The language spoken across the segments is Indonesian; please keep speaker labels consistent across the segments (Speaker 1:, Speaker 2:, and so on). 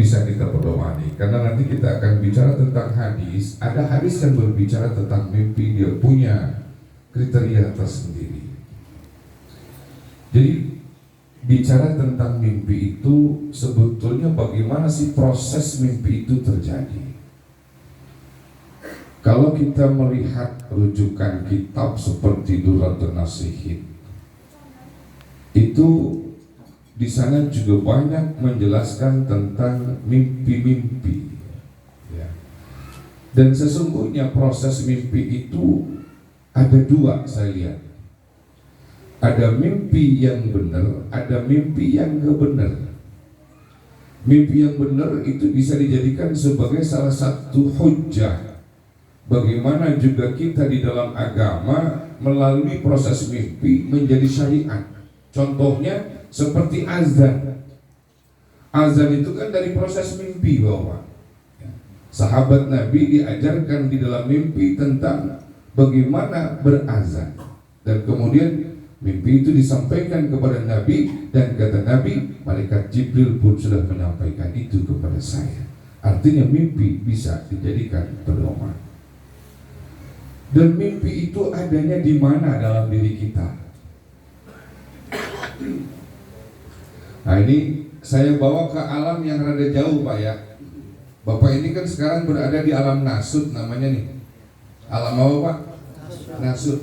Speaker 1: bisa kita pedomani, karena nanti kita akan bicara tentang hadis. Ada hadis yang berbicara tentang mimpi, dia punya kriteria tersendiri. Jadi bicara tentang mimpi itu sebetulnya bagaimana sih proses mimpi itu terjadi. Kalau kita melihat rujukan kitab seperti Durratun Nasihin, itu di sana juga banyak menjelaskan tentang mimpi-mimpi, ya. Dan sesungguhnya proses mimpi itu ada dua, saya lihat. Ada mimpi yang benar, ada mimpi yang gak benar. Mimpi yang benar itu bisa dijadikan sebagai salah satu hujjah. Bagaimana juga kita di dalam agama melalui proses mimpi menjadi syariat. Contohnya seperti azan. Azan itu kan dari proses mimpi, Bapak. Sahabat Nabi diajarkan di dalam mimpi tentang bagaimana berazan. Dan kemudian mimpi itu disampaikan kepada Nabi, dan kata Nabi, malaikat Jibril pun sudah menyampaikan itu kepada saya. Artinya mimpi bisa dijadikan pedoman. Dan mimpi itu adanya di mana dalam diri kita? Nah, ini saya bawa ke alam yang rada jauh, Pak, ya. Bapak ini kan sekarang berada di alam nasut namanya nih. Alam apa, Pak? Nasut.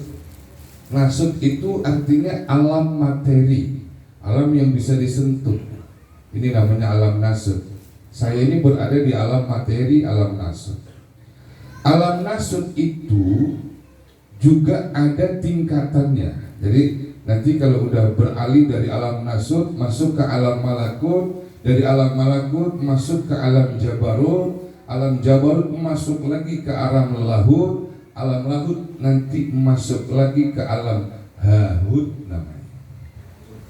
Speaker 1: Nasut itu artinya alam materi, alam yang bisa disentuh. Ini namanya alam nasut. Saya ini berada di alam materi, alam nasut. Alam nasut itu juga ada tingkatannya. Jadi nanti kalau udah beralih dari alam nasut masuk ke alam malakut, dari alam malakut masuk ke alam jabarut masuk lagi ke alam lahut nanti masuk lagi ke alam hahut namanya.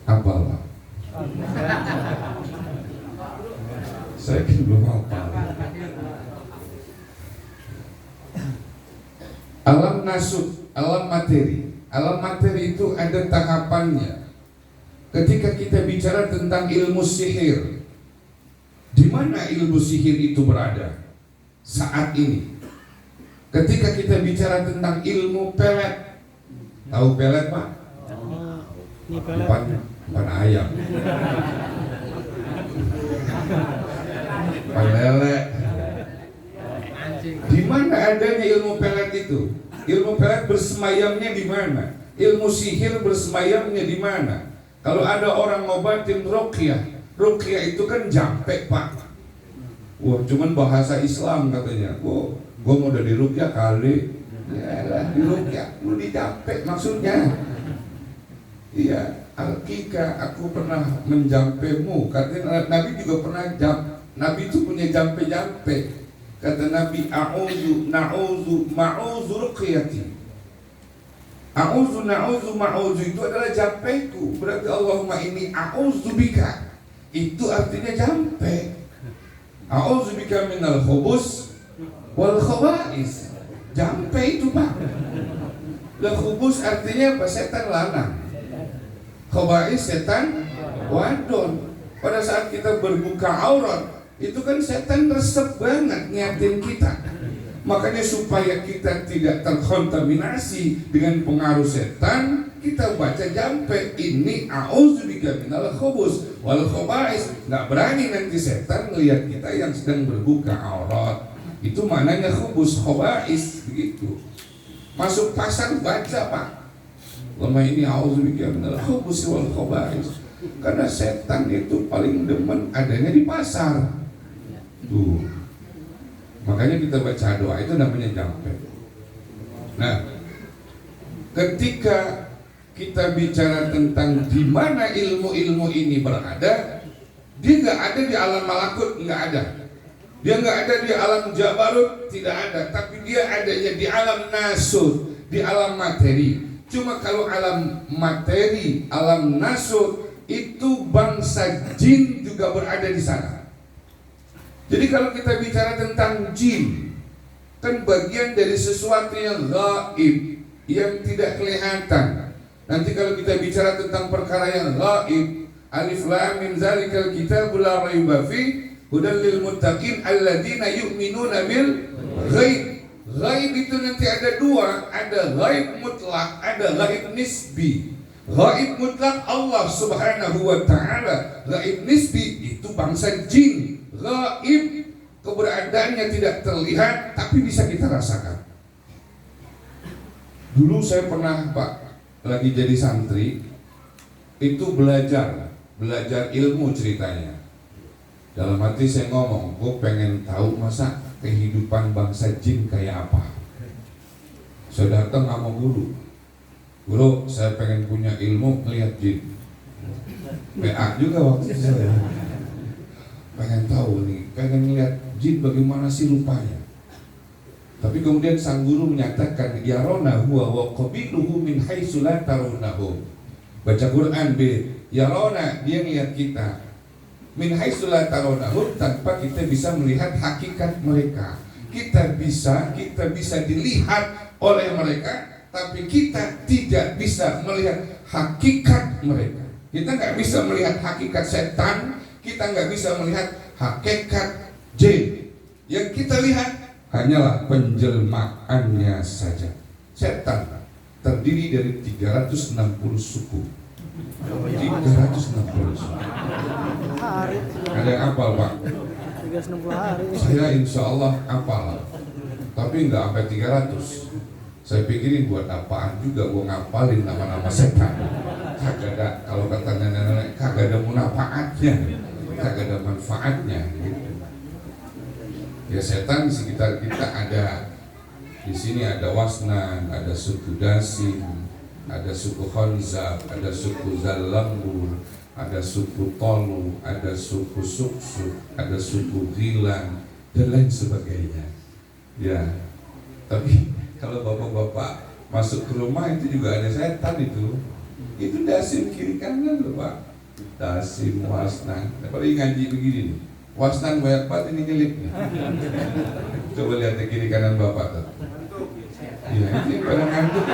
Speaker 1: Apalah? Saya kan belum hafal. Alam nasut, alam materi. Alam materi itu ada tahapannya. Ketika kita bicara tentang ilmu sihir, di mana ilmu sihir itu berada saat ini? Ketika kita bicara tentang ilmu pelet, tahu pelet, Pak? Bukan ayam, bukan lele. Di mana adanya ilmu pelet itu? Ilmu pelet bersemayamnya di mana? Ilmu sihir bersemayamnya di mana? Kalau ada orang ngobatin ruqyah, ruqyah itu kan jampe, Pak. Wah, cuman bahasa Islam katanya. Wah, gua mau dari ruqyah kali. Yalah, di ruqyah, lu dijampe maksudnya. Iya, Al-Kika, aku pernah menjampemu. Katanya Nabi juga pernah Nabi itu punya jampe-jampe. Kata Nabi, ma'udzu ruqyati. Ma'udzu itu adalah jampeku. Berarti Allahumma inni a'udzu bika. Itu artinya jampe. A'udzu bika minal khubus wal khaba'is. Jampe itu, Pak. Lah khubus artinya apa? Setan lanang. Khaba'is setan wadon. Pada saat kita berbuka aurat, itu kan setan resep banget ngiatin kita. Makanya supaya kita tidak terkontaminasi dengan pengaruh setan, kita baca jampe, ini a'udzubika minal khubus wal khaba'is. Nggak berani nanti setan ngelihat kita yang sedang berbuka aurat. Itu maknanya khubus, khaba'is, begitu. Masuk pasar baca, Pak. Lama ini a'udzubika minal khubus wal khaba'is. Karena setan itu paling demen adanya di pasar. Tuh. Makanya kita baca doa itu namanya jampe. Nah, ketika kita bicara tentang di mana ilmu-ilmu ini berada, dia nggak ada di alam malakut, nggak ada. Dia nggak ada di alam jabarut, tidak ada. Tapi dia adanya di alam nasut, di alam materi. Cuma kalau alam materi, alam nasut itu bangsa jin juga berada di sana. Jadi kalau kita bicara tentang jin, kan bagian dari sesuatu yang gaib, yang tidak kelihatan. Nanti kalau kita bicara tentang perkara yang gaib, alif lam mim zalikal kitabul la raiba fi Hudal lil muttaqin alladzina yu'minuna bil ghaib. Ghaib itu nanti ada dua, ada ghaib mutlak, ada ghaib nisbi. Ghaib mutlak Allah Subhanahu wa taala. Ghaib nisbi itu bangsa jin. Ghaib keberadaannya tidak terlihat tapi bisa kita rasakan. Dulu saya pernah Pak lagi jadi santri itu belajar ilmu ceritanya. Dalam hati saya ngomong, gue pengen tahu masa kehidupan bangsa jin kayak apa. Saya datang sama guru, saya pengen punya ilmu ngeliat jin. PA juga waktu itu saya pengen tahu nih, pengen ngeliat jin bagaimana sih rupanya. Tapi kemudian sang guru menyatakan, yarona huwa wa qabiluhu min haitsu la tarunahu. Baca Quran yarona, dia ngeliat kita. Min haitsu la tarunahu, tanpa kita bisa melihat hakikat mereka. Kita bisa dilihat oleh mereka, tapi kita tidak bisa melihat hakikat mereka. Kita nggak bisa melihat hakikat setan, kita nggak bisa melihat hakikat jin. Yang kita lihat hanyalah penjelmaannya saja. Setan terdiri dari 360 suku. 360 suku. Ada yang hafal Pak?
Speaker 2: 360 hari.
Speaker 1: Saya insya Allah hafal, tapi nggak sampai 300. Saya pikirin buat apaan juga gue ngapalin nama-nama setan. Kagak ada, kalau kata nenek-nenek, kagak ada manfaatnya, kagak ada manfaatnya. Gitu. Ya setan di sekitar kita ada. Di sini ada Wasnan, ada suku Dasim, ada suku Khonzab, ada suku Zalambur, ada suku Tolu, ada suku Suksuk, ada suku Gilang, dan lain sebagainya. Ya, tapi kalau bapak-bapak masuk ke rumah itu juga ada setan itu. Itu Dasim kiri kanan loh Pak. Dasim, Wasnan. Apalagi ngaji begini nih. Wasnan banyak banget ini nyelip nih. Coba lihat ke kiri kanan bapak tuh. Iya, ini pada ngantuk.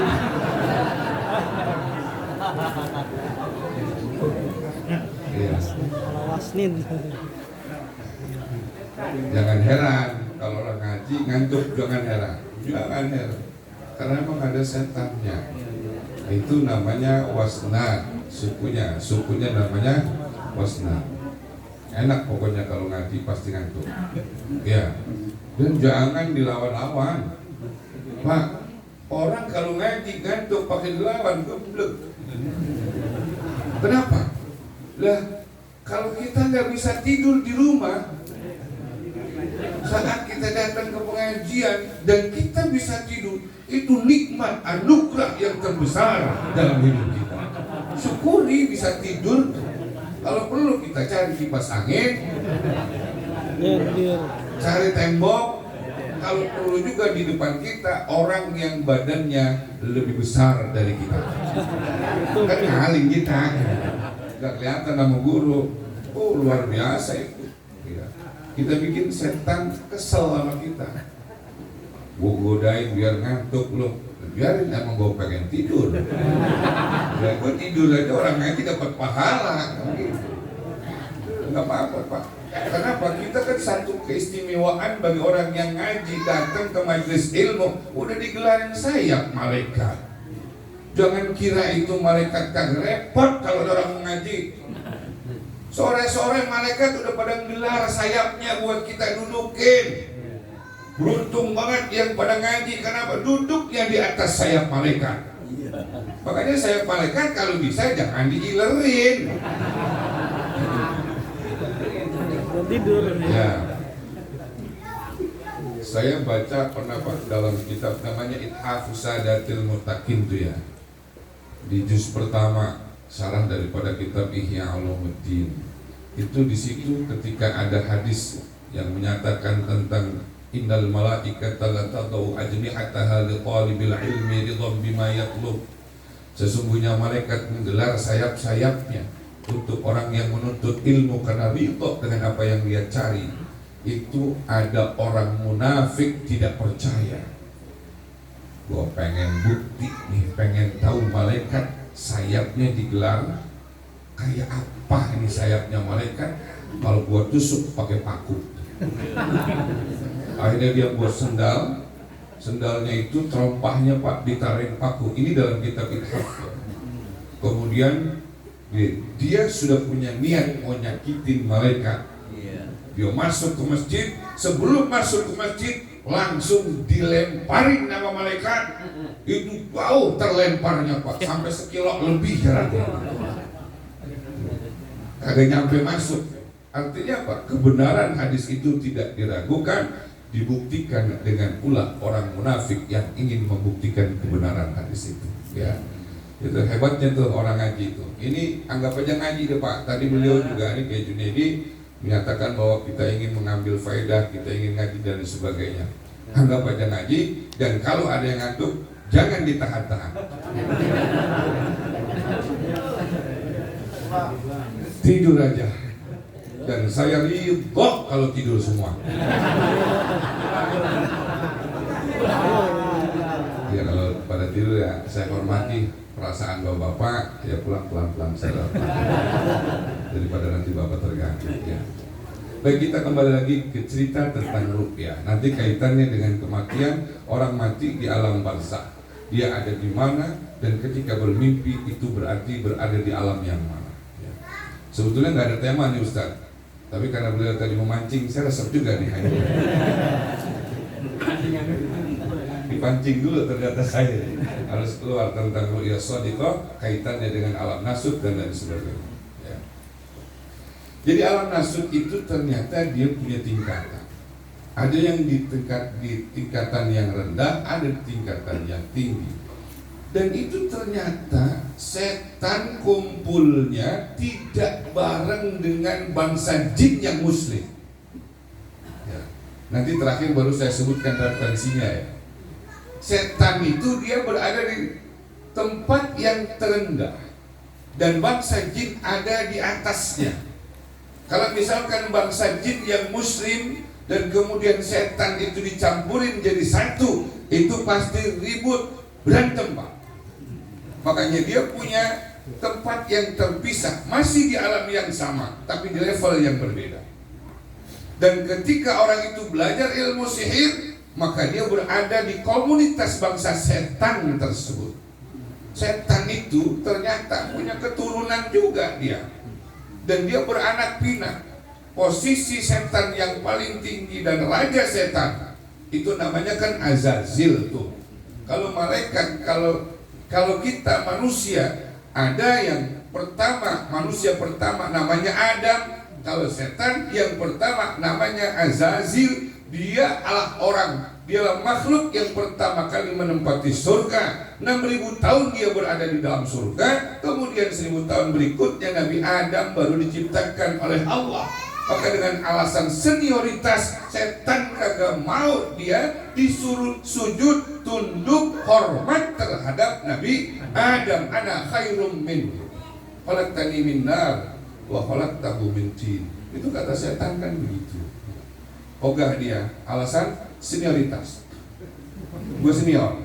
Speaker 1: Iya.
Speaker 2: Wasnin.
Speaker 1: Jangan heran kalau orang ngaji ngantuk, jangan heran. Jangan heran. Karena emang ada setannya. Itu namanya Wasnan, sukunya namanya Wasnan. Enak pokoknya kalau ngaji pasti ngantuk. Ya. Dan jangan dilawan-lawan. Pak, orang kalau ngaji ngantuk pakai dilawan, goblok. Kenapa? Lah, kalau kita nggak bisa tidur di rumah, saat kita datang ke pengajian dan kita bisa tidur, itu nikmat anugerah yang terbesar dalam hidup kita. Syukuri bisa tidur. Kalau perlu kita cari kipas angin, cari tembok. Kalau perlu juga di depan kita orang yang badannya lebih besar dari kita. Kan ngaling kita, nggak kelihatan sama guru. Oh luar biasa itu. Kita bikin setan kesel sama kita. Gue godain biar ngantuk loh. Biarin, emang gue pengen tidur. Ya gue tidur aja orang ngaji dapat pahala. Nggak apa-apa Pak. Kenapa? Kita kan satu keistimewaan bagi orang yang ngaji, datang ke majelis ilmu, udah digelarin sayap malaikat. Jangan kira itu malaikat kagak repot kalau orang mengaji. Sore-sore malaikat udah pada gelar sayapnya buat kita dudukin. Beruntung banget yang pada ngaji, kenapa? Duduknya di atas sayap malaikat. Makanya sayap malaikat kalau bisa jangan diilerin.
Speaker 2: Tidur.
Speaker 1: Ya. Saya baca pernah Pak dalam kitab namanya Ithafus Sadatil Muttaqin itu ya. Di juz pertama syarah daripada kitab Ihya Ulumuddin. Itu di situ ketika ada hadis yang menyatakan tentang innal malaikata la tadau ajnihataha li talibil ilmi ridwan bima yatlub. Sesungguhnya malaikat menggelar sayap-sayapnya untuk orang yang menuntut ilmu karena ridho dengan apa yang dia cari. Itu ada orang munafik tidak percaya. Gua pengen bukti nih, pengen tahu malaikat sayapnya digelar kayak apa ini sayapnya malaikat. Kalau buat tusuk pakai paku. Akhirnya dia buat sendal. Sendalnya itu terompahnya Pak ditarik paku. Ini dalam kitab Ithaf. Kemudian dia sudah punya niat mau nyakitin malaikat. Dia masuk ke masjid. Sebelum masuk ke masjid langsung dilemparin nama malaikat. Itu jauh terlemparnya Pak, sampai sekilo lebih jaraknya. Kagak nyampe masuk. Artinya apa? Kebenaran hadis itu tidak diragukan, dibuktikan dengan pula orang munafik yang ingin membuktikan kebenaran hadis itu. Ya, itu hebatnya tuh orang ngaji itu. Ini anggap aja ngaji deh Pak. Tadi beliau juga ini kayak Junedi menyatakan bahwa kita ingin mengambil faedah, kita ingin ngaji dan sebagainya. Anggap aja ngaji, dan kalau ada yang ngantuk jangan ditahan-tahan. Tidur aja. Dan saya ridho kalau tidur semua. Ya kalau pada tidur ya saya hormati perasaan bapak-bapak, ya pulang pelan-pelan saja daripada nanti bapak terganggu ya. Baik, kita kembali lagi ke cerita tentang ruqyah. Nanti kaitannya dengan kematian, orang mati di alam barzakh. Dia ada di mana, dan ketika bermimpi itu berarti berada di alam yang mana ya. Sebetulnya nggak ada tema nih Ustaz, tapi karena beliau tadi memancing, saya resep juga nih. Dipancing dulu ternyata saya harus keluar tentang ru'yah shadiqah, kaitannya dengan alam nasut dan lain sebagainya ya. Jadi alam nasut itu ternyata dia punya tingkatan. Ada yang di tingkatan yang rendah, ada di tingkatan yang tinggi. Dan itu ternyata setan kumpulnya tidak bareng dengan bangsa jin yang muslim ya. Nanti terakhir baru saya sebutkan referensinya ya. Setan itu dia berada di tempat yang terendah, dan bangsa jin ada di atasnya. Kalau misalkan bangsa jin yang muslim dan kemudian setan itu dicampurin jadi satu, itu pasti ribut, berantem Pak. Makanya dia punya tempat yang terpisah, masih di alam yang sama, tapi di level yang berbeda. Dan ketika orang itu belajar ilmu sihir, maka dia berada di komunitas bangsa setan tersebut. Setan itu ternyata punya keturunan juga dia, dan dia beranak pinak. Posisi setan yang paling tinggi dan raja setan itu namanya kan Azazil tuh. Kalau malaikat, kalau kita manusia, ada yang pertama, manusia pertama namanya Adam. Kalau setan yang pertama namanya Azazil. Dia adalah orang, dialah makhluk yang pertama kali menempati surga. 6.000 tahun dia berada di dalam surga. Kemudian 1.000 tahun berikutnya Nabi Adam baru diciptakan oleh Allah. Maka dengan alasan senioritas, setan kagak mau dia disuruh sujud, tunduk, hormat terhadap Nabi Adam. Ana khairum minhu, khalaqtani min nar wa khalaqtahu min tin. Itu kata setan kan begitu. Ogah dia, alasan senioritas. Gue senior.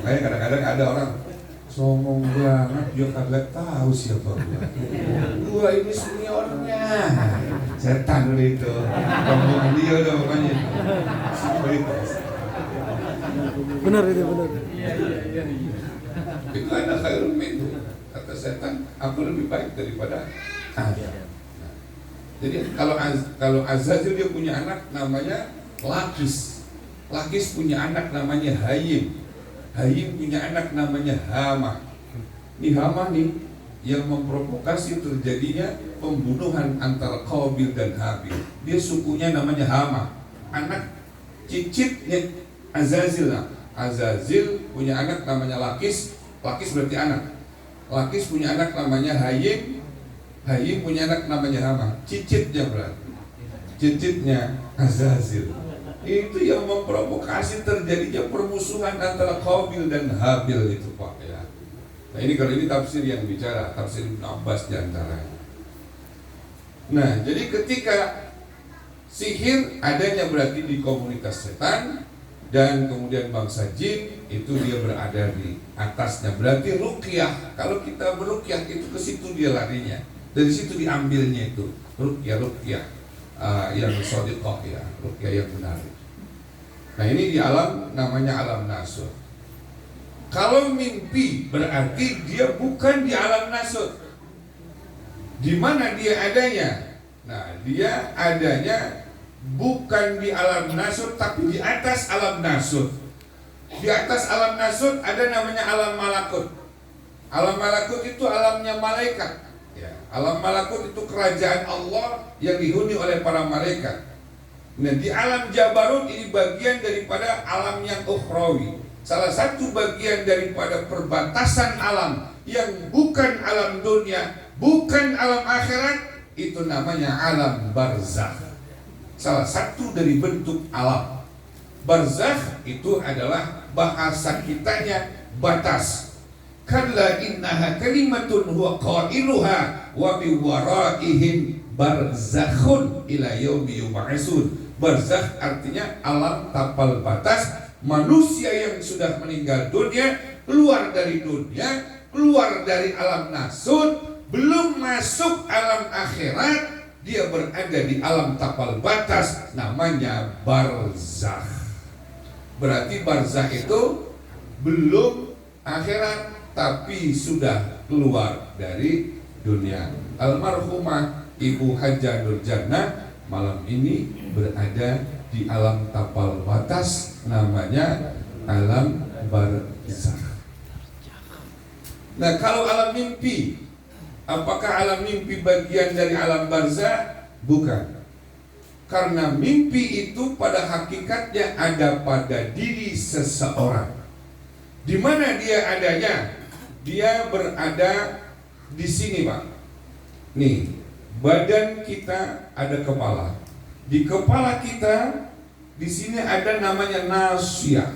Speaker 1: Kayak kadang-kadang ada orang songong banget, dia kagak tahu siapa gue. Gue ini seniornya. Setan dulu itu. Ngomong dia udah pokoknya. Senioritas.
Speaker 2: Benar itu, benar.
Speaker 1: Itu ada khairun minhu. Kata setan, aku lebih baik daripada Adam. Jadi kalau Azazil dia punya anak namanya Lakis. Lakis punya anak namanya Hayim. Hayim punya anak namanya Hama. Ini Hama nih yang memprovokasi terjadinya pembunuhan antara Qabil dan Habil. Dia sukunya namanya Hama. Anak cicitnya Azazil. Azazil punya anak namanya Lakis. Lakis berarti anak. Lakis punya anak namanya Hayim. Hayim punya anak namanya Hama. Cicitnya berarti, cicitnya Azazil. Itu yang memprovokasi terjadinya permusuhan antara Qabil dan Habil itu Pak ya. Nah ini kalau ini tafsir yang bicara, tafsir Ibnu Abbas diantaranya. Nah jadi ketika sihir adanya berarti di komunitas setan, dan kemudian bangsa jin itu dia berada di atasnya. Berarti ruqyah, kalau kita beruqyah itu ke situ dia larinya. Dari situ diambilnya itu ruqyah yang shadiqah ya, ruqyah yang benar. Nah ini di alam namanya alam nasut. Kalau mimpi berarti dia bukan di alam nasut. Di mana dia adanya? Nah dia adanya bukan di alam nasut tapi di atas alam nasut. Di atas alam nasut ada namanya alam malakut. Alam malakut itu alamnya malaikat. Ya, alam malakut itu kerajaan Allah yang dihuni oleh para malaikat. Nah, di alam jabarut ini bagian daripada alam yang ukhrawi. Salah satu bagian daripada perbatasan alam yang bukan alam dunia, bukan alam akhirat, itu namanya alam barzakh. Salah satu dari bentuk alam. Barzakh itu adalah bahasa kitanya batas. Kalla innaha kalimatun huwa qailuha wa min waraihim barzakhun ila yaumi yub'atsun. Barzakh artinya alam tapal batas. Manusia yang sudah meninggal dunia, keluar dari dunia, keluar dari alam nasut, belum masuk alam akhirat, dia berada di alam tapal batas, namanya barzakh. Berarti barzakh itu belum akhirat tapi sudah keluar dari dunia. Almarhumah Ibu Hajah Nur Jannah malam ini berada di alam tapal batas, namanya alam barzakh. Nah, kalau alam mimpi, apakah alam mimpi bagian dari alam barzakh? Bukan. Karena mimpi itu pada hakikatnya ada pada diri seseorang. Di mana dia adanya? Dia berada di sini, Pak. Nih, badan kita ada kepala. Di kepala kita di sini ada namanya nasiyah.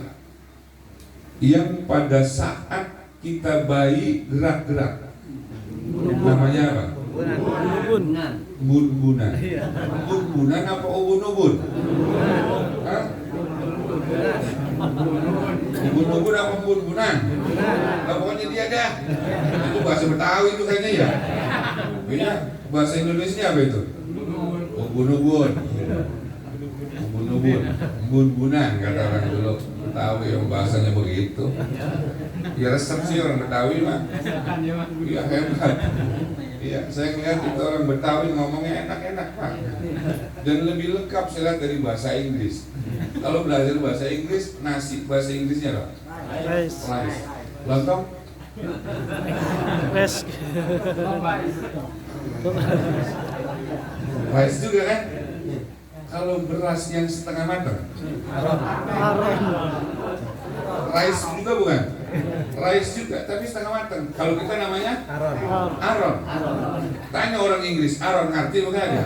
Speaker 1: Yang pada saat kita bayi gerak-gerak. Namanya apa? Bun-bunan. Bun-bunan apa ubun-ubun? Hah? Ubun-ubun apa bun-bunan? Nah, pokoknya dia dah. Itu bahasa Betawi itu kayaknya ya. Iya, bahasa Indonesia apa itu? Ubun-ubun. Ubun-ubun. Bun-bunan kata orang dulu. Betawi yang bahasanya begitu. Ya resep sih orang Betawi mah. Iya hebat. Iya, saya lihat itu orang Betawi ngomongnya enak-enak Pak. Dan lebih lengkap saya lihat dari bahasa Inggris. Kalau belajar bahasa Inggris, nasi bahasa Inggrisnya apa?
Speaker 2: Rice.
Speaker 1: Rice. Lontong?
Speaker 2: Rice.
Speaker 1: Rice juga kan? Kalau beras yang setengah matang?
Speaker 2: Aron.
Speaker 1: Rice juga bukan? Rice juga, tapi setengah matang. Kalau kita namanya? Aron. Tanya orang Inggris, Aron ngerti bukan ada?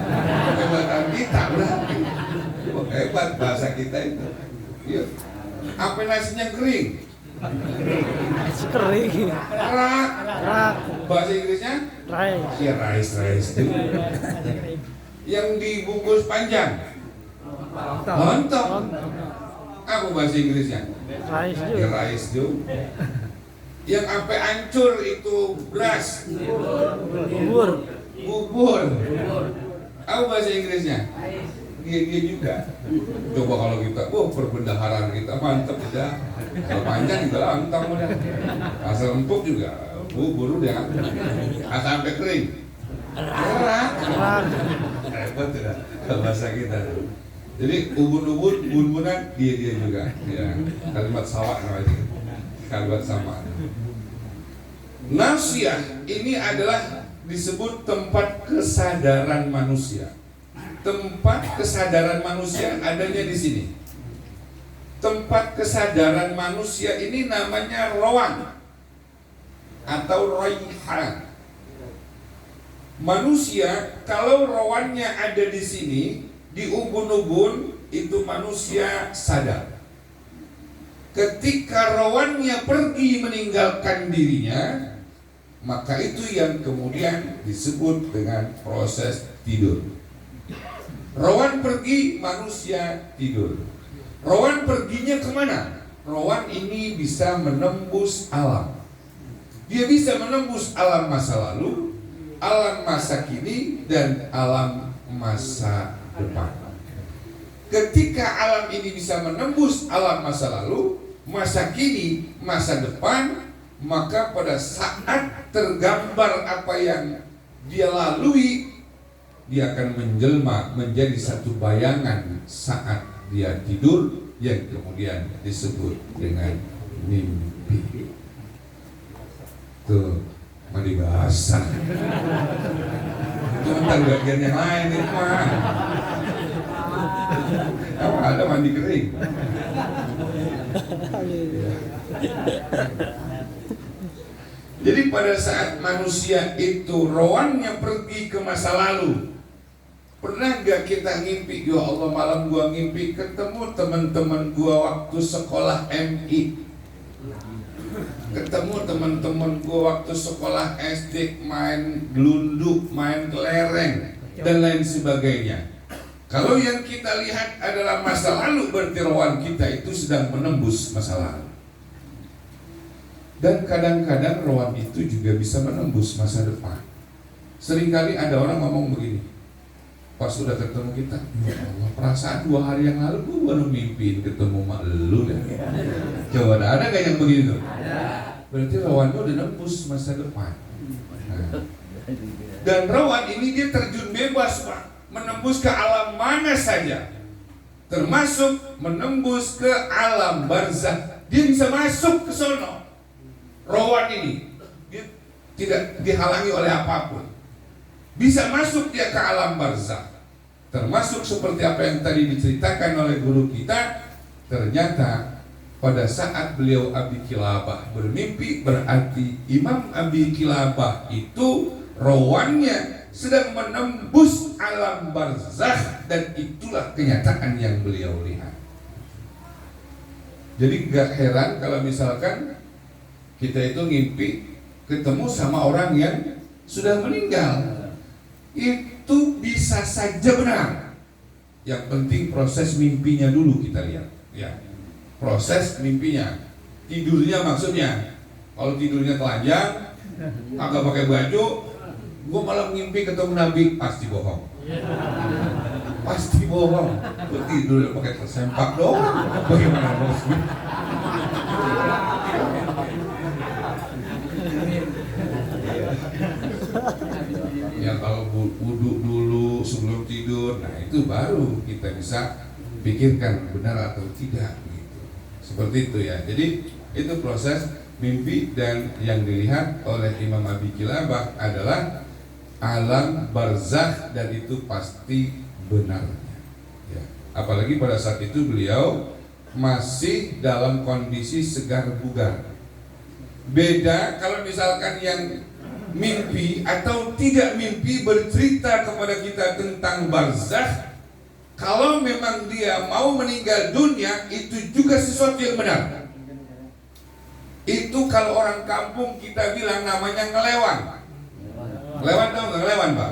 Speaker 1: Kehebatan kita berarti. Hebat bahasa kita itu. Iya. Apa nasinya kering?
Speaker 2: Kering.
Speaker 1: Rak.
Speaker 2: Rak.
Speaker 1: Bahasa Inggrisnya?
Speaker 2: Rice.
Speaker 1: Ya rice. Yang dibungkus panjang? Lontong. Apa bahasa Inggrisnya?
Speaker 2: Rice
Speaker 1: Ya
Speaker 2: juga.
Speaker 1: rice juga. Yang sampai hancur itu beras. Bubur. Apa bahasa Inggrisnya? Dia juga. Coba kalau kita, perbendaharaan kita mantep udah. Kalau panjang juga lontong udah. Asal empuk juga bubur udah. Asal sampai kering. Kerak. Hebat udah bahasa kita. Jadi ubun-ubun, bun-bunan dia juga. Ya, kalimat sawak namanya. Kalimat sama. Nasiyah ini adalah disebut tempat kesadaran manusia. Tempat kesadaran manusia adanya di sini. Tempat kesadaran manusia ini namanya rawan atau raihan. Manusia kalau rawannya ada di sini, di ubun-ubun, itu manusia sadar. Ketika rawannya pergi meninggalkan dirinya, maka itu yang kemudian disebut dengan proses tidur. Rawan pergi, manusia tidur. Rawan perginya kemana? Rawan ini bisa menembus alam. Dia bisa menembus alam masa lalu, alam masa kini dan alam masa depan. Ketika alam ini bisa menembus alam masa lalu, masa kini, masa depan, maka pada saat tergambar apa yang dia lalui, dia akan menjelma menjadi satu bayangan saat dia tidur yang kemudian disebut dengan mimpi. Tuh, mandi basah. Itu tentang bagian yang lain itu mah. Apa ada mandi kering? Jadi pada saat manusia itu rohannya pergi ke masa lalu, pernah gak kita ngimpi, ya Allah malam gua ngimpi ketemu teman-teman gua waktu sekolah MI, ketemu teman-teman gua waktu sekolah SD main gelunduk, main kelereng dan lain sebagainya. Kalau yang kita lihat adalah masa lalu, berarti rohan kita itu sedang menembus masa lalu. Dan kadang-kadang rohan itu juga bisa menembus masa depan. Seringkali ada orang ngomong begini, pas sudah ketemu kita, ya Allah, perasaan 2 hari yang lalu gue baru mimpiin ketemu mak lu dah. Coba ada gak yang begitu? Berarti rohan itu udah nembus masa depan. Nah. Dan rohan ini dia terjun bebas, Pak, menembus ke alam mana saja, termasuk menembus ke alam barzakh. Dia bisa masuk ke sono. Rohan ini dia tidak dihalangi oleh apapun, bisa masuk dia ke alam barzakh. Termasuk seperti apa yang tadi diceritakan oleh guru kita. Ternyata pada saat beliau Abi Kilabah bermimpi, berarti Imam Abi Kilabah itu rohannya sedang menembus alam barzakh, dan itulah kenyataan yang beliau lihat. Jadi gak heran kalau misalkan kita itu ngimpi ketemu sama orang yang sudah meninggal. Itu bisa saja benar. Yang penting proses mimpinya dulu kita lihat, ya. Proses mimpinya, tidurnya maksudnya. Kalau tidurnya telanjang, agak pakai baju, gue malam ngimpi ketemu Nabi, pasti bohong. Pasti bohong. Gue tidur pakai sempak doang. Bagaimana bosnya? Ya kalau wudhu dulu sebelum tidur, nah itu baru kita bisa pikirkan benar atau tidak gitu. Seperti itu ya. Jadi itu proses mimpi, dan yang dilihat oleh Imam Abi Kilabah adalah alam barzakh, dan itu pasti benarnya. Ya. Apalagi pada saat itu beliau masih dalam kondisi segar bugar. Beda kalau misalkan yang mimpi atau tidak mimpi bercerita kepada kita tentang barzakh. Kalau memang dia mau meninggal dunia, itu juga sesuatu yang benar. Itu kalau orang kampung kita bilang namanya ngelewan. Ngelewan, tahu nggak ngelewan, Pak?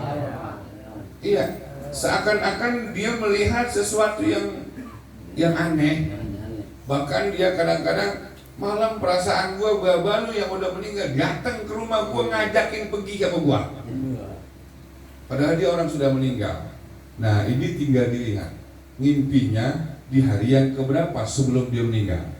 Speaker 1: Iya, seakan-akan dia melihat sesuatu yang aneh. Bahkan dia kadang-kadang malam perasaan gua baru yang udah meninggal datang ke rumah gua, ngajakin pergi sama gua. Padahal dia orang sudah meninggal. Nah, ini tinggal dilihat ngimpinya di hari yang keberapa sebelum dia meninggal.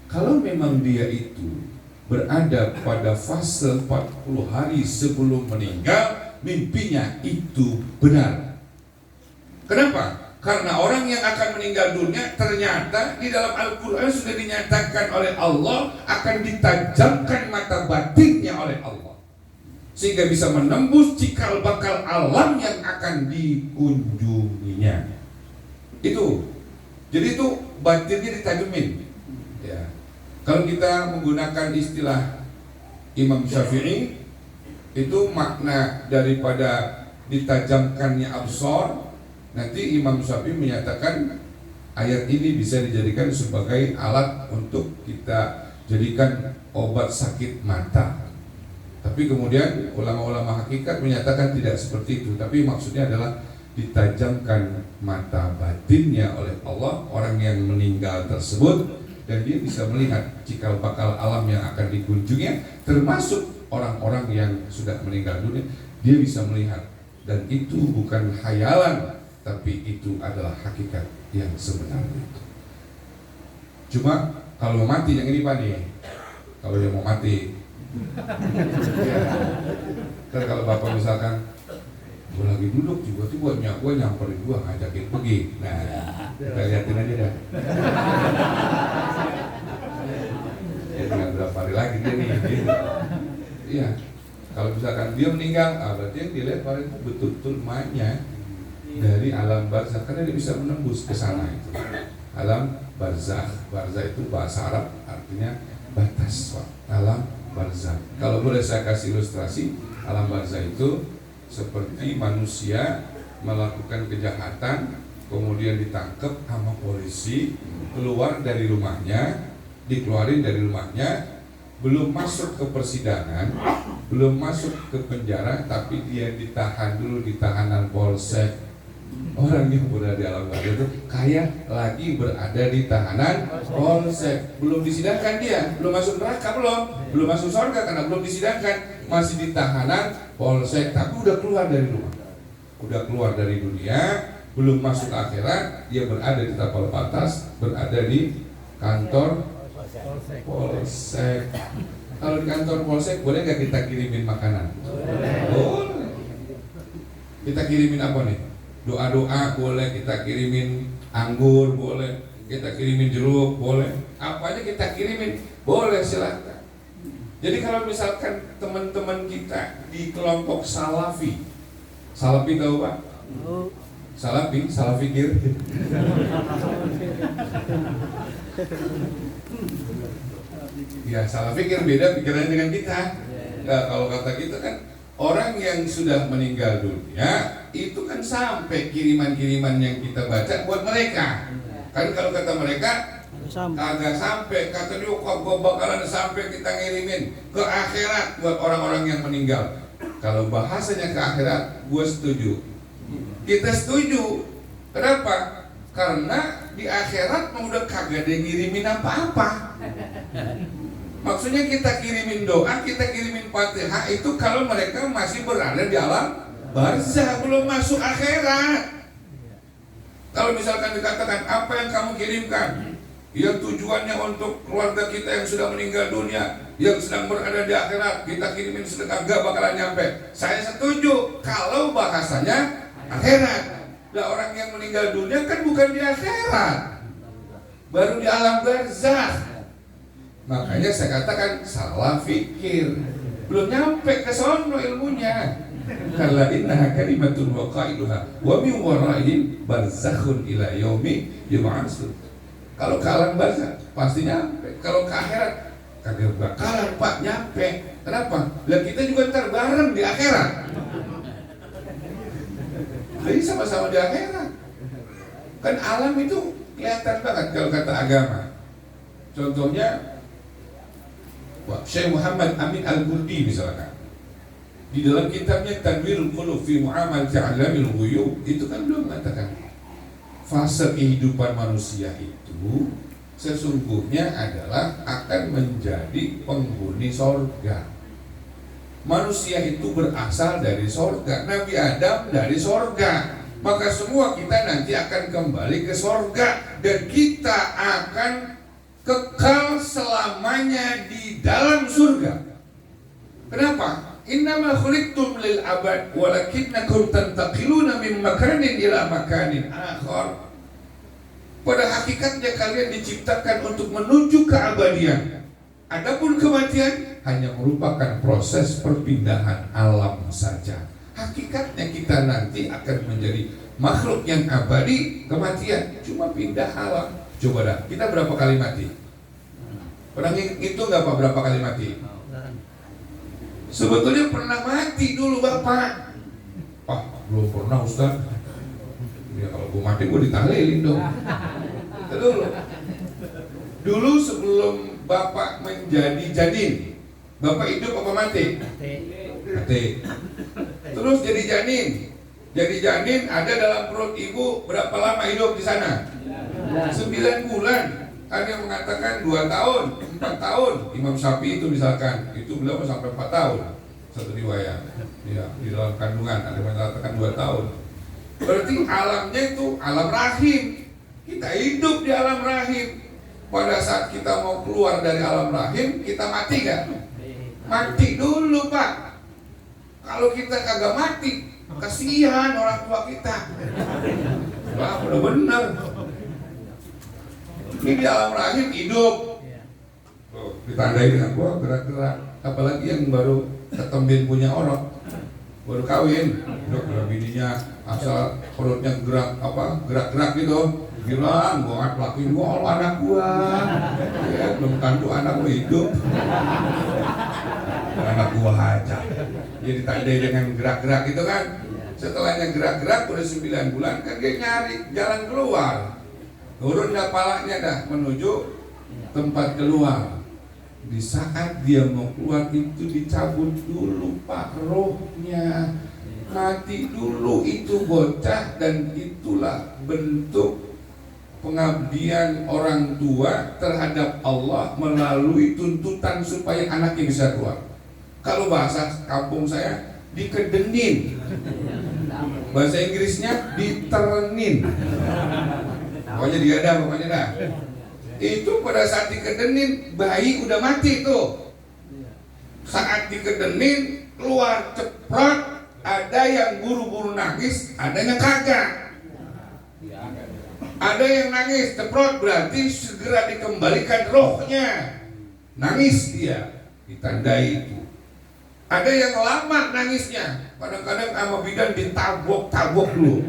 Speaker 1: Kalau memang dia itu berada pada fase 40 hari sebelum meninggal, mimpinya itu benar. Kenapa? Karena orang yang akan meninggal dunia ternyata di dalam Al-Quran sudah dinyatakan oleh Allah akan ditajamkan mata batinnya oleh Allah, sehingga bisa menembus cikal bakal alam yang akan dikunjunginya. Itu, jadi itu batinnya ditajamin. Ya. Kalau kita menggunakan istilah Imam Syafi'i, itu makna daripada ditajamkannya absor. Nanti Imam Syafi'i menyatakan ayat ini bisa dijadikan sebagai alat untuk kita jadikan obat sakit mata. Tapi kemudian ulama-ulama hakikat menyatakan tidak seperti itu. Tapi maksudnya adalah ditajamkan mata batinnya oleh Allah orang yang meninggal tersebut, dan dia bisa melihat cikal bakal alam yang akan dikunjunginya, termasuk orang-orang yang sudah meninggal dunia. Dia bisa melihat, dan itu bukan khayalan, tapi itu adalah hakikat yang sebenarnya. Cuma kalau mau mati jangan dipanik. Kalau dia mau mati, kan kalau bapak misalkan gue lagi duduk tiba-tiba gue nyamperin gue ngajakin pergi, nah kita liatin aja dah. Ya tinggal berapa hari lagi dia nih gitu. Iya, kalau misalkan dia meninggal, berarti yang dilihat paling betul-betul emaknya dari alam barzakh, karena dia bisa menembus ke sana itu. Alam barzakh, barzakh itu bahasa Arab artinya batas, alam barzakh. Kalau boleh saya kasih ilustrasi, alam barzakh itu seperti manusia melakukan kejahatan, kemudian ditangkap sama polisi, keluar dari rumahnya, dikeluarin dari rumahnya, belum masuk ke persidangan, belum masuk ke penjara, tapi dia ditahan dulu di tahanan polsek. Orang yang berada di alam barzakh itu kayak lagi berada di tahanan polsek, belum disidangkan dia, belum masuk neraka, belum masuk surga karena belum disidangkan, masih di tahanan polsek, tapi udah keluar dari rumah, udah keluar dari dunia, belum masuk akhirat, dia berada di tapal batas, berada di kantor polsek. Kalau di kantor polsek boleh nggak kita kirimin makanan? Boleh. Kita kirimin apa nih? Doa-doa boleh, kita kirimin anggur boleh, kita kirimin jeruk boleh, apa aja kita kirimin boleh, silakan. Jadi kalau misalkan teman-teman kita di kelompok salafi tahu Pak? Salah fikir. Ya salah fikir beda pikirannya dengan kita. Nah, kalau kata kita kan orang yang sudah meninggal dunia itu kan sampai kiriman-kiriman yang kita baca buat mereka. Kan kalau kata mereka kagak sampai, kata dia kok gua bakalan sampai kita ngirimin ke akhirat buat orang-orang yang meninggal. Kalau bahasanya ke akhirat, gua setuju. Kita setuju. Kenapa? Karena di akhirat udah kagak ada yang ngirimin apa-apa. Maksudnya kita kirimin doa, kita kirimin Fatihah itu kalau mereka masih berada di alam barzakh, belum masuk akhirat. Kalau misalkan dikatakan apa yang kamu kirimkan, yang tujuannya untuk keluarga kita yang sudah meninggal dunia, yang sedang berada di akhirat, kita kirimin sedekah, gak bakalan nyampe. Saya setuju kalau bahasanya akhirat. Nah, orang yang meninggal dunia kan bukan di akhirat, baru di alam barzakh. Makanya saya katakan salah fikir, belum nyampe ke sono ilmunya. Kala innaha kalimatun wa qailuha wa min waraihim barzakhun ila yaumi yub'atsun. Kalau ke alam barzakh pasti nyampe. Kalau ke akhirat kagak bakalan Pak nyampe. Kenapa? Lah kita juga ntar bareng di akhirat. Jadi sama-sama di akhirat. Kan alam itu kelihatan banget kalau kata agama. Contohnya Syekh Muhammad Amin Al-Qurdi misalkan, di dalam kitabnya Tanwirul Qulub fi Mu'amalati 'Alamil Ghuyub itu kan belum mengatakan fase kehidupan manusia itu sesungguhnya adalah akan menjadi penghuni sorga. Manusia itu berasal dari sorga, Nabi Adam dari sorga, maka semua kita nanti akan kembali ke sorga dan kita akan kekal selamanya di dalam surga. Kenapa? Innama khuliqtum lil abad walakinnakum tantaqiluna min makanin ila makanin akhar. Pada hakikatnya kalian diciptakan untuk menuju keabadian. Adapun kematian hanya merupakan proses perpindahan alam saja. Hakikatnya kita nanti akan menjadi makhluk yang abadi, kematian cuma pindah alam. Coba dah, kita berapa kali mati? Pernah itu nggak Pak berapa kali mati? Sebetulnya pernah mati dulu Bapak. Ah, belum pernah Ustaz. Ya kalau gue mati gue ditahlilin dong. Dulu sebelum Bapak menjadi janin, Bapak hidup apa mati? Mati. Terus jadi janin. Jadi janin ada dalam perut ibu berapa lama hidup di sana? 9 bulan. Ada yang mengatakan 2 tahun, 4 tahun. Imam Syafi'i itu misalkan, itu beliau sampai 4 tahun. satu riwayat. Ya, di dalam kandungan ada yang mengatakan 2 tahun. Berarti alamnya itu alam rahim. Kita hidup di alam rahim. Pada saat kita mau keluar dari alam rahim, kita mati gak? Mati dulu, Pak. Kalau kita kagak mati, kasihan orang tua kita. Wah, benar-benar. Ini di alam rahim hidup. Oh, ditandai dengan gua gerak-gerak. Apalagi yang baru ketembin punya orang, baru kawin, bininya asal perutnya gerak-gerak gitu. Bilang, gua lakuin gua anak gua. Ya, belum tentu anak gua hidup. Anak gua aja. Jadi ditandai dengan gerak-gerak itu kan. Setelahnya gerak-gerak udah 9 bulan kan dia nyari jalan keluar. Turun dah palanya dah menuju tempat keluar. Di saat dia mau keluar itu dicabut dulu Pak rohnya. Mati dulu itu bocah, dan itulah bentuk pengabdian orang tua terhadap Allah melalui tuntutan supaya anaknya bisa keluar. Kalau bahasa kampung saya dikedenin, bahasa Inggrisnya diterenin. Pokoknya dia ada, pokoknya dah. Itu pada saat dikedenin bayi udah mati tuh. Saat dikedenin keluar ceprot, ada yang buru-buru nangis, ada yang kagak. Ada yang nangis, ceprot berarti segera dikembalikan rohnya. Nangis dia, ditandai itu. Ada yang lama nangisnya, kadang-kadang sama bidan ditabok-tabok dulu.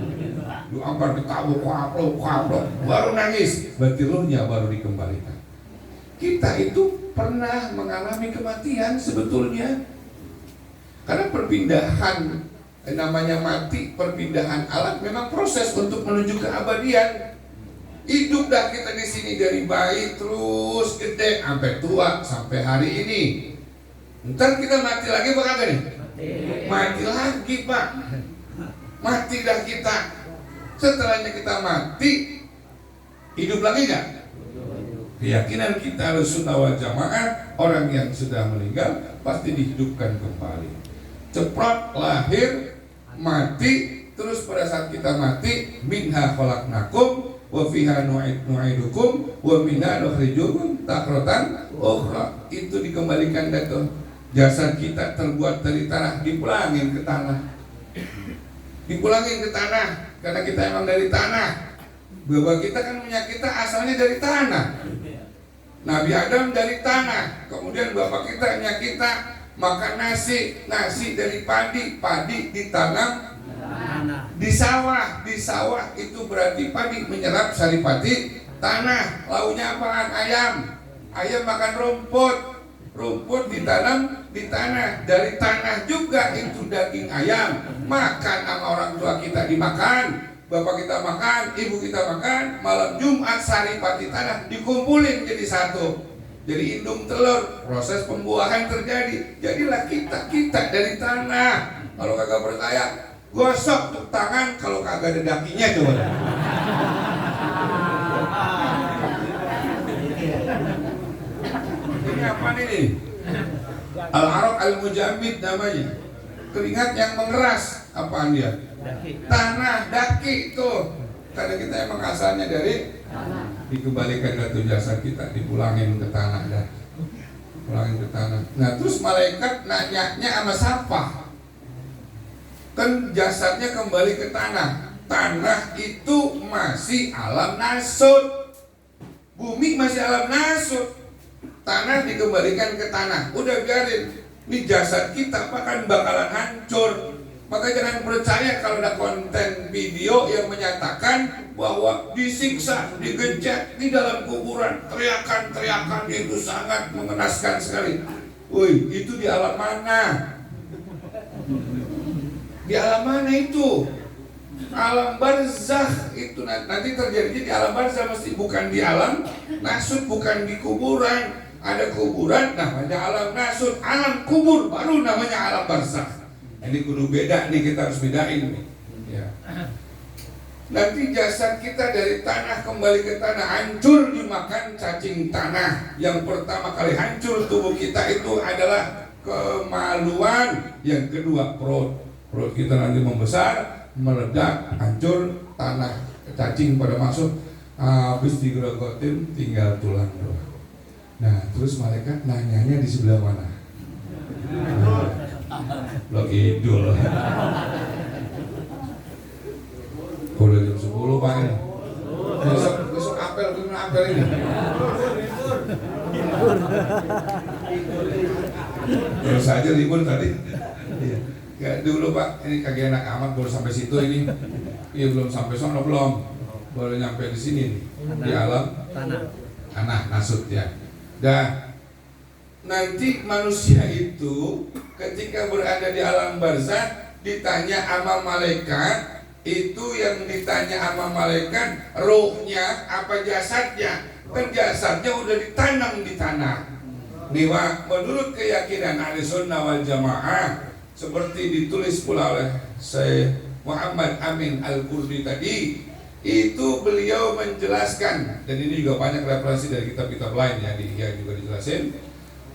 Speaker 1: Diangkat ditabok, kaplok, baru nangis. Berarti rohnya baru dikembalikan. Kita itu pernah mengalami kematian sebetulnya. Karena perpindahan namanya mati, perpindahan alam memang proses untuk menuju keabadian. Hidup dah kita di sini dari bayi terus gede sampai tua sampai hari ini. Ntar kita mati lagi apa kagak nih? Mati lagi Pak. Mati dah kita. Setelahnya kita mati, hidup lagi nggak? Keyakinan kita harus sunnah wal jamaah, orang yang sudah meninggal pasti dihidupkan kembali. Ceprot lahir, mati, terus pada saat kita mati, minha khalaqnakum wa fiha nu'idukum wa minha nukhrijukum takratan ukhra. Itu dikembalikan datu. Jasad kita terbuat dari tanah, dipulangin ke tanah. Dipulangin ke tanah karena kita emang dari tanah. Bahwa kita kan minyak kita asalnya dari tanah. Nabi Adam dari tanah. Kemudian bapak kita minyak kita makan nasi dari padi ditanam di sawah itu berarti padi menyerap saripati tanah. Launya apaan? Ayam makan rumput ditanam di tanah. Dari tanah juga itu daging ayam makan sama orang tua kita dimakan, bapak kita makan, ibu kita makan. Malam Jumat saripati tanah dikumpulin jadi satu, jadi indung telur, proses pembuahan terjadi. Jadilah kita dari tanah. Kalau kagak percaya, gosok tuh tangan kalau kagak ada dakinya coba. Ini apa nih? Al-Araq al-Mujammid namanya. Keringat yang mengeras. Apaan dia? Tanah, daki itu. Karena kita emang asalnya dari dikembalikan ke jasad kita, dipulangin ke tanah dah. Pulangin ke tanah. Nah terus malaikat nanyanya sama siapa? Kan jasadnya kembali ke tanah. Tanah itu masih alam nasut. Bumi masih alam nasut. Tanah dikembalikan ke tanah. Udah biarin. Ini jasad kita bahkan bakalan hancur. Maka jangan percaya kalau ada konten video yang menyatakan bahwa disiksa, digejek di dalam kuburan. Teriakan itu sangat mengenaskan sekali. Woi, itu di alam mana? Di alam mana itu? Alam barzakh itu nanti terjadi di alam barzakh, mesti bukan di alam nasut, bukan di kuburan. Ada kuburan namanya alam nasut, alam kubur baru namanya alam barzakh. Ini kudu beda nih, kita harus bedain nih. Ya. Nanti jasad kita dari tanah kembali ke tanah, hancur dimakan cacing tanah. Yang pertama kali hancur tubuh kita itu adalah kemaluan, yang kedua perut. Perut kita nanti membesar, meledak, hancur, tanah cacing pada masuk, habis digerogotin tinggal tulang doang. Nah, terus malaikat nanyanya di sebelah mana? Lo idul. Udah jam 10 Pak ini. Besok apel ini. Terus saja libur tadi. Ya, dulu Pak, ini kagak enak amat baru sampai situ ini. Iya belum sampai sono belum. Baru nyampe di sini di alam tanah nasut ya. Dan nanti manusia itu ketika berada di alam barzakh ditanya sama malaikat, itu yang ditanya sama malaikat ruhnya apa jasadnya? Kan jasadnya udah ditanam di tanah. Nih Pak, menurut keyakinan Ahlussunnah wal Jamaah seperti ditulis pula oleh Syekh Muhammad Amin Al-Qurdi tadi, itu beliau menjelaskan, dan ini juga banyak referensi dari kitab-kitab lain ya, di Ihya juga dijelasin.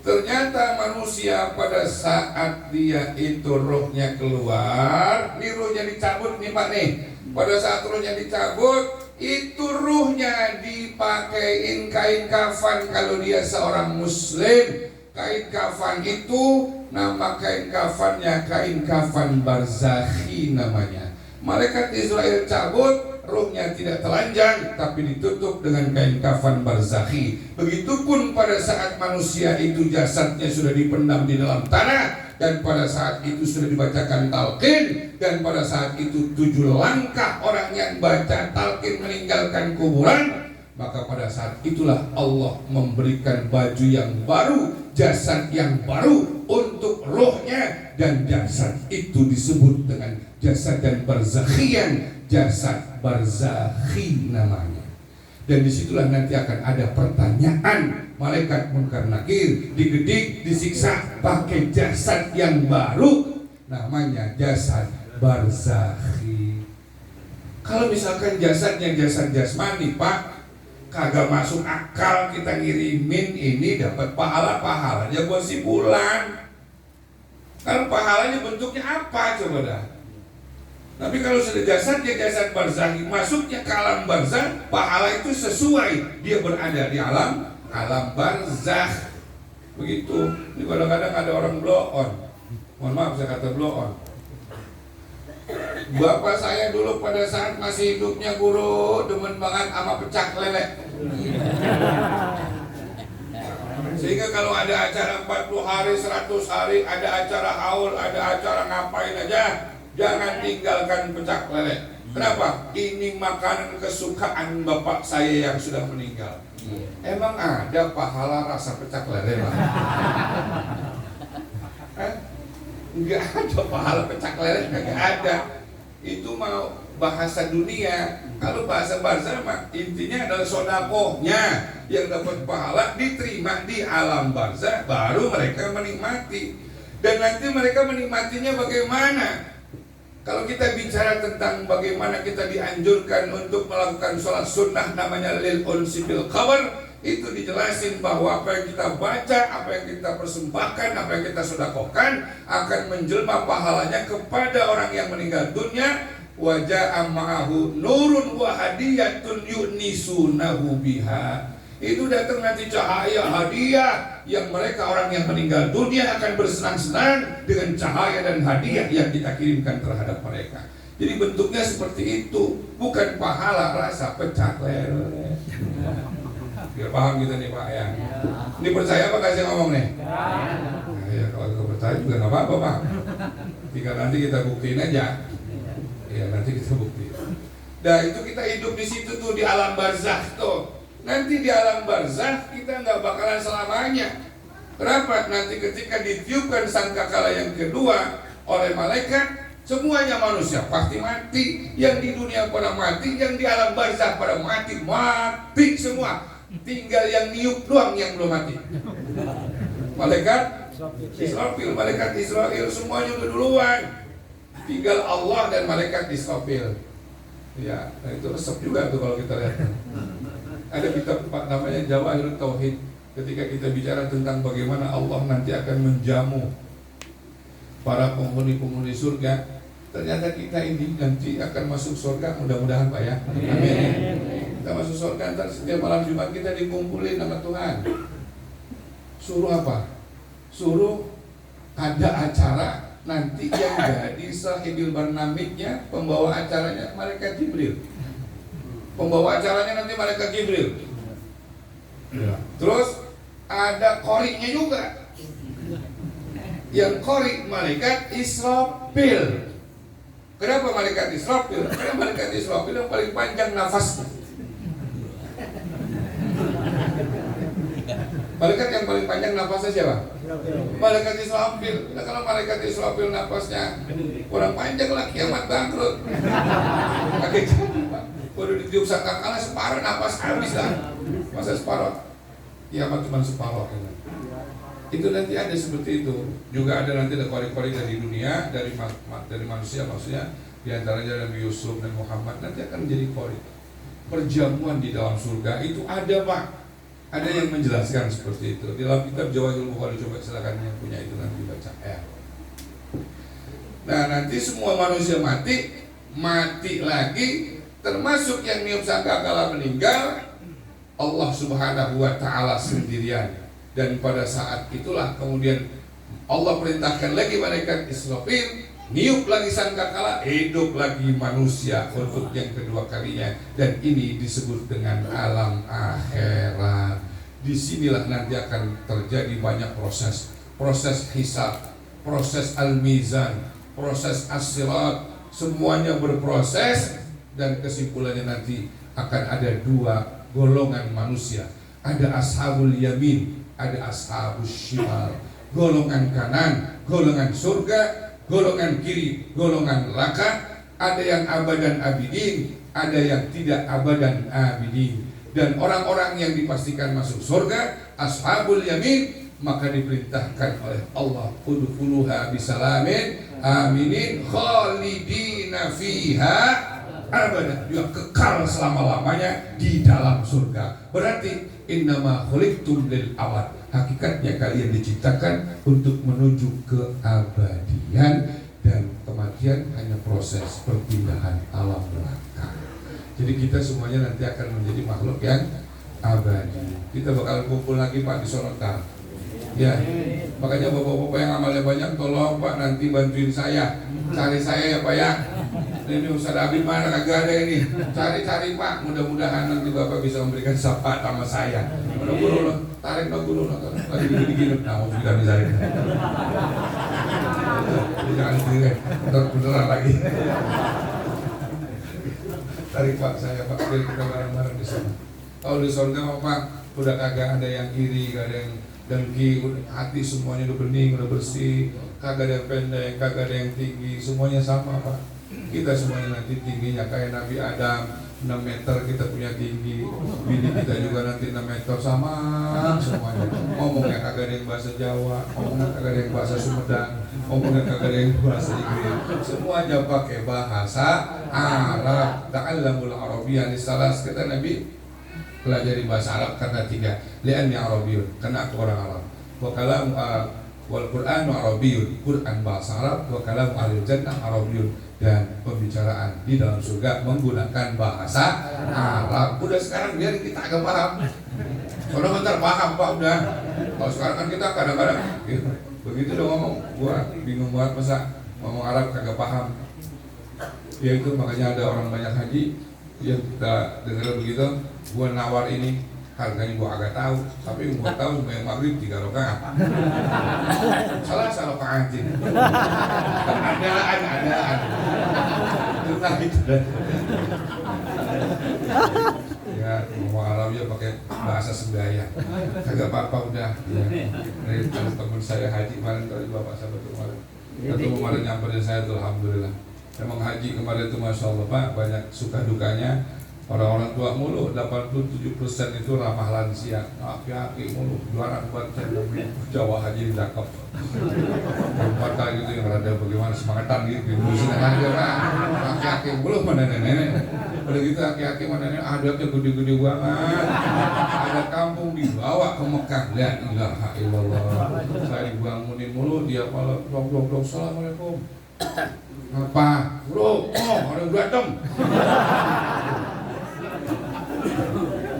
Speaker 1: Ternyata manusia pada saat dia itu rohnya keluar, ini rohnya dicabut nih Pak nih. Pada saat rohnya dicabut, itu ruhnya dipakein kain kafan kalau dia seorang muslim. Kain kafan itu nama kain kafannya kain kafan barzakhi namanya. Malaikat Israel cabut, ruhnya tidak telanjang tapi ditutup dengan kain kafan barzakhi. Begitupun pada saat manusia itu jasadnya sudah dipendam di dalam tanah, dan pada saat itu sudah dibacakan talqin, dan pada saat itu 7 langkah orang yang baca talqin meninggalkan kuburan, maka pada saat itulah Allah memberikan baju yang baru, jasad yang baru untuk rohnya, dan jasad itu disebut dengan jasad dan barzakhian, jasad barzakhi namanya. Dan disitulah nanti akan ada pertanyaan, malaikat munkar nakir digedik, disiksa pakai jasad yang baru, namanya jasad barzakhi. Kalau misalkan jasadnya jasad jasmani Pak, kagak masuk akal kita ngirimin ini dapat pahalanya buat si bulan. Kan pahalanya bentuknya apa coba dah? Tapi kalau sudah jasadnya jasad barzakhi, masuknya ke alam barzakh, pahala itu sesuai dia berada di alam barzakh. Begitu. Ini kadang-kadang ada orang blow on. Mohon maaf saya kata blow on. Bapak saya dulu pada saat masih hidupnya guru demen banget sama pecak lele. Sehingga kalau ada acara 40 hari, 100 hari, ada acara haul, ada acara ngapain aja, jangan tinggalkan pecak lele. Kenapa? Ini makanan kesukaan bapak saya yang sudah meninggal. Emang ada pahala rasa pecak lele Pak? Enggak ada pahala pecak lele, enggak ada. Itu mau bahasa dunia. Kalau bahasa barzakh mah intinya adalah sodakohnya yang dapat pahala diterima di alam barzakh, baru mereka menikmati. Dan nanti mereka menikmatinya bagaimana? Kalau kita bicara tentang bagaimana kita dianjurkan untuk melakukan sholat sunnah namanya lil unsi bil qabr, itu dijelasin bahwa apa yang kita baca, apa yang kita persembahkan, apa yang kita sedekahkan akan menjelma pahalanya kepada orang yang meninggal dunia. Wajah ma'ahu nurun wa hadiyatun yu'nisunahu biha. Itu datang nanti cahaya hadiah yang mereka orang yang meninggal dunia akan bersenang-senang dengan cahaya dan hadiah yang kita kirimkan terhadap mereka. Jadi bentuknya seperti itu, bukan pahala rasa pecah lele. Biar paham gitu nih Pak ya. Ini percaya apa kasih ngomong nih? Nah, ya kalau kita percaya juga nggak apa-apa Pak. Tinggal nanti kita buktiin aja. Ya nanti kita buktiin. Nah itu kita hidup di situ tuh di alam barzakh tuh. Nanti di alam barzakh kita nggak bakalan selamanya. Kenapa? Nanti ketika ditiupkan sangkakala yang kedua oleh malaikat, semuanya manusia pasti mati. Yang di dunia pada mati, yang di alam barzakh pada mati semua. Tinggal yang niup doang yang belum mati. Malaikat Israfil, malaikat Israel semuanya udah duluan. Tinggal Allah dan malaikat Israfil. Ya, nah itu resep juga tuh kalau kita lihat. Ada kitab namanya Jawahirut Tauhid. ketika kita bicara tentang bagaimana Allah nanti akan menjamu para penghuni-penghuni surga, ternyata kita ini nanti akan masuk surga, mudah-mudahan Pak ya. Amin. Kita masuk surga, ntar setiap malam Jumat kita dikumpulin sama Tuhan. Suruh apa? Suruh ada acara nanti yang jadi sahibul barnamijnya, pembawa acaranya malaikat Jibril. Pembawa acaranya nanti malaikat Jibril. Ya. Terus ada koriknya juga. Yang korik malaikat Israfil. Kenapa malaikat Israfil? Karena malaikat Israfil yang paling panjang nafasnya. Malaikat yang paling panjang nafasnya siapa? Malaikat Israfil. Nah, kalau malaikat Israfil nafasnya kurang panjang lah, kiamat bangkrut. Pakai jadi Pak. Baru ditiup sangkakala separuh nafas habis lah. Masa separuh? Kiamat cuma separuh. Itu nanti ada seperti itu. Juga ada nanti ada kori-kori dari dunia, dari manusia maksudnya. Di antaranya Nabi Yusuf dan Muhammad nanti akan menjadi kori. Perjamuan di dalam surga itu ada Pak. Ada yang menjelaskan seperti itu. Di dalam kitab Jawahirul Bukhari, coba silakan yang punya itu nanti baca ya. Nah nanti semua manusia mati lagi, termasuk yang niup sangkakala meninggal, Allah Subhanahu wa Ta'ala sendirian. Dan pada saat itulah kemudian Allah perintahkan lagi malaikat Israfil, niup lagi sangkakala, hidup lagi manusia untuk yang kedua kalinya. Dan ini disebut dengan alam akhirat. Disinilah nanti akan terjadi banyak proses hisab, proses al-mizan, proses as-sirat, semuanya berproses. Dan kesimpulannya nanti akan ada dua golongan manusia. Ada ashabul yamin, ada ashabus shimal. Golongan kanan, golongan surga, golongan kiri, golongan neraka. Ada yang abadan abidin, ada yang tidak abadan abidin. Dan orang-orang yang dipastikan masuk surga, ashabul yamin, maka diperintahkan oleh Allah, udkhuluha bisalamin aminin khalidina fiha abada, juga kekal selama-lamanya di dalam surga. Berarti innama khuliqtum lil abad. Hakikatnya kalian diciptakan untuk menuju keabadian, dan kematian hanya proses perpindahan alam neraka. Jadi kita semuanya nanti akan menjadi makhluk yang abadi. Kita bakal kumpul lagi Pak di Sorota. Ya, makanya bapak-bapak yang amalnya banyak, tolong Pak nanti bantuin saya, cari saya ya Pak ya. Ini Ustaz Abid mana, kagak ada ini. Cari-cari Pak, mudah-mudahan nanti Bapak bisa memberikan syafaat sama saya. Menunggu tarik dulu, lagi begini-begini. Nah, mau juga misalnya. Jangan diri, beneran lagi. Tarik Pak saya Pak, biar kita bareng-bareng di sana. Kalau di surga Pak, udah kagak ada yang iri, kagak ada yang dengki, hati semuanya udah bening, udah bersih, kagak ada yang pendek, kagak ada yang tinggi, semuanya sama Pak. Kita semuanya nanti tingginya kayak Nabi Adam 6 meter kita punya tinggi, bini kita juga nanti 6 meter sama semuanya. Ngomongnya kagak ada yang bahasa Jawa, ngomongnya kagak ada yang bahasa Sumedang, ngomongnya kagak ada yang bahasa Inggris, semuanya pakai bahasa Arab. Ta'allamul Arabiyyah lisalas, kata Nabi, pelajari bahasa Arab karena 3, li'anni Arabiyyun, karena aku orang Arab. Wa kalam wal Qur'anu Arabiyyun, Qur'an bahasa Arab, wa kalam ahlul jannah Arabiyyun, dan pembicaraan di dalam surga menggunakan bahasa Arab. Udah sekarang biar kita agak paham. Soalnya bentar paham Pak udah. Kalau sekarang kan kita kadang-kadang begitu udah ngomong, gua bingung banget masa ngomong Arab kagak paham. Ya itu makanya ada orang banyak haji yang kita dengar begitu, gua nawar ini harganya gua agak tahu, tapi gua tahu sembahyang maghrib 3 rakaat. Salah rakaatin. Adaan. Nah gitu deh. Ya, ngomong Arab ya pakai bahasa sembahyang. Kagak apa-apa udah. Ya. Dari teman saya haji kemarin, tadi Bapak sahabat kemarin. Ketemu kemarin nyamperin saya tuh, alhamdulillah. Emang haji kemarin itu Masya Allah Pak, banyak suka dukanya. Orang-orang tua mulu, 87% itu ramah lansia, aki-aki mulu, juara buat Jawa haji cakep. Empat kali gitu yang rada bagaimana semangatan gitu, ngurusin aja Pak, aki-aki mulu mana nenek-nenek. Udah gitu aki-aki mananya adatnya gede-gede banget. Ada kampung dibawa ke Mekah. La ilaha illallah. Saya dibangunin mulu, dia malah blok. Assalamualaikum. Apa? Bro, ada yang berantem.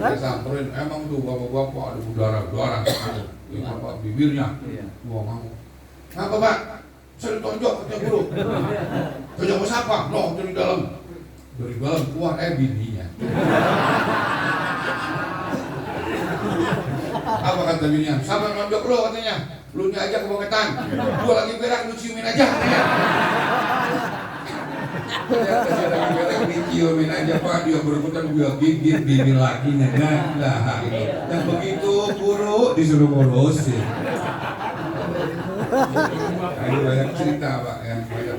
Speaker 1: Saya samperin, emang tuh bapak-bapak ada berdarah di apa bibirnya. Gua mau. Ngapa Pak? Saya ditonjok katanya guru. Tonjok ke siapa? No, dari dalam. Dari dalam keluar bininya. Apa kata bininya? Siapa yang nonjok lo katanya? Lu nya aja keboketan. Gua lagi berak, lu ciumin aja katanya. Dia lagi berak, diciumin aja Pak. Dia berebutan, gua gigit bibir lakinya. Nah, dan begitu guru disuruh ngurusin. Ini banyak cerita Pak ya, banyak.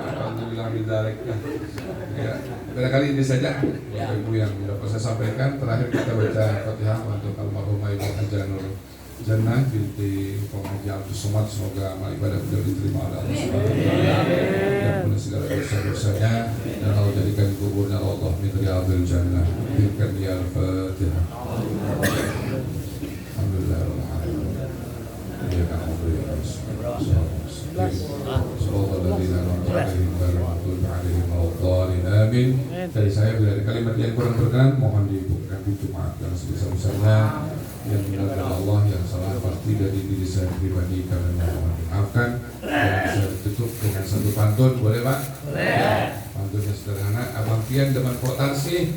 Speaker 1: Alhamdulillah bidalik ya. Barangkali ini saja Ibu yang dapat saya sampaikan. Terakhir kita baca Fatihah untuk almarhumah Ibu Hajah Nur Jannah binti Pengaji Abdus Somad. Semoga amal ibadah beliau diterima oleh Allah Subhanahu wa taala dan penuh segala dosa-dosanya, dan Allah jadikan kuburnya Allah min riyadil jannah. Berikan dia Al-Fatihah. Alhamdulillah ya kan amin. Dari saya bila ada kalimat yang kurang berkenan mohon dibukakan pintu maaf yang sebesar-besarnya. Yang benar dari Allah, yang salah pasti dari diri saya pribadi, karena mohon dimaafkan. Dan saya tutup dengan satu pantun, boleh Pak? Boleh. Pantunnya sederhana, Abang Pian demen potensi.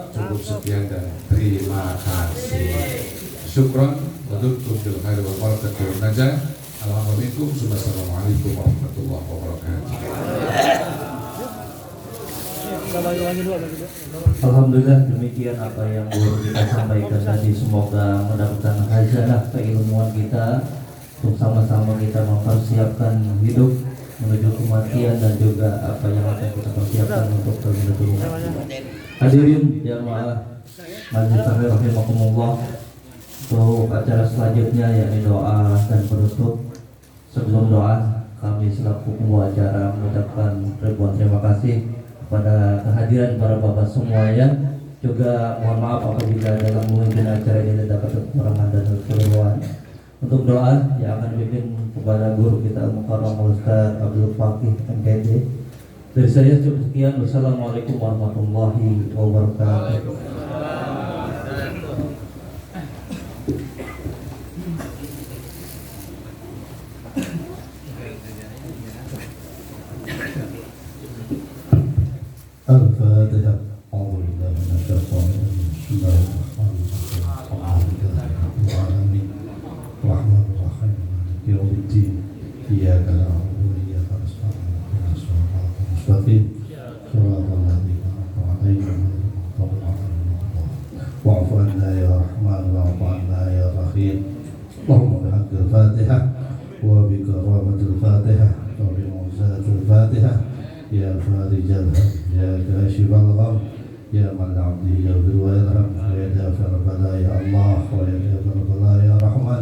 Speaker 1: Cukup sekian dan terima kasih. Syukron, wadudkum bil khairi wal barakatuh wal najah. Alhamdulillah, wassalamualaikum warahmatullahi wabarakatuh.
Speaker 3: Alhamdulillah, demikian apa yang guru kita sampaikan tadi. Semoga mendapatkan khazanah keilmuan kita untuk sama-sama kita mempersiapkan hidup menuju kematian, dan juga apa yang akan kita persiapkan untuk menuju kematian. Hadirin jamaah Majelis Taklim rahimakumullah, untuk acara selanjutnya yakni doa dan penutup. Sebelum doa, kami selaku pembawa acara mengucapkan ribuan terima kasih kepada kehadiran para bapak semuanya. Juga mohon maaf apabila dalam memimpin acara ini terdapat kekurangan dan kekeliruan. Untuk doa yang akan dipimpin kepada guru kita Al-Mukarram Ustaz Abdul Fakih MKD. Dari saya cukup sekian. Wassalamualaikum warahmatullahi wabarakatuh.
Speaker 4: الفاتحة. أعوذ بالله من الشيطان الرجيم. بسم الله الرحمن الرحيم. الحمد لله رب العالمين الرحمن الرحيم مالك يوم الدين إياك نعبد وإياك نستعين اهدنا الصراط المستقيم صراط الذين أنعمت عليهم غير المغضوب عليهم ولا الضالين. واعف عنا يا رحمن واعف عنا يا رحيم. اللهم بحق الفاتحة وبكرامة الفاتحة وبمعجزات الفاتحة يا فارج الهم يا كاشف الغم يا من عبده يغفر ويرحم ويا دافع البلاء يا الله ويا دافع البلاء يا رحمن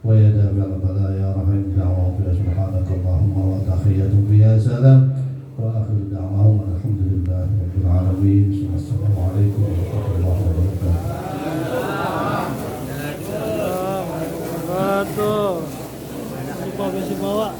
Speaker 4: ويا دافع البلاء يا رحيم. دعوهم فيها سبحانك اللهم وتحيتهم فيها سلام واخر دعواهم الحمد لله رب العالمين. السلام عليكم ورحمه الله وبركاته.
Speaker 2: Si bawa.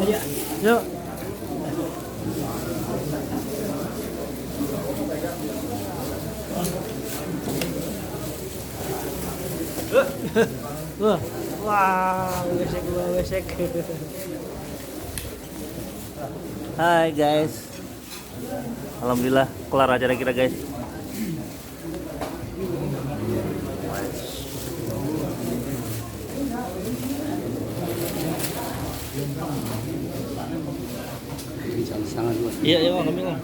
Speaker 2: Udah. Yuk. Wah, wesek.
Speaker 3: Hai guys, alhamdulillah kelar acara kita guys. Iya, kami lah.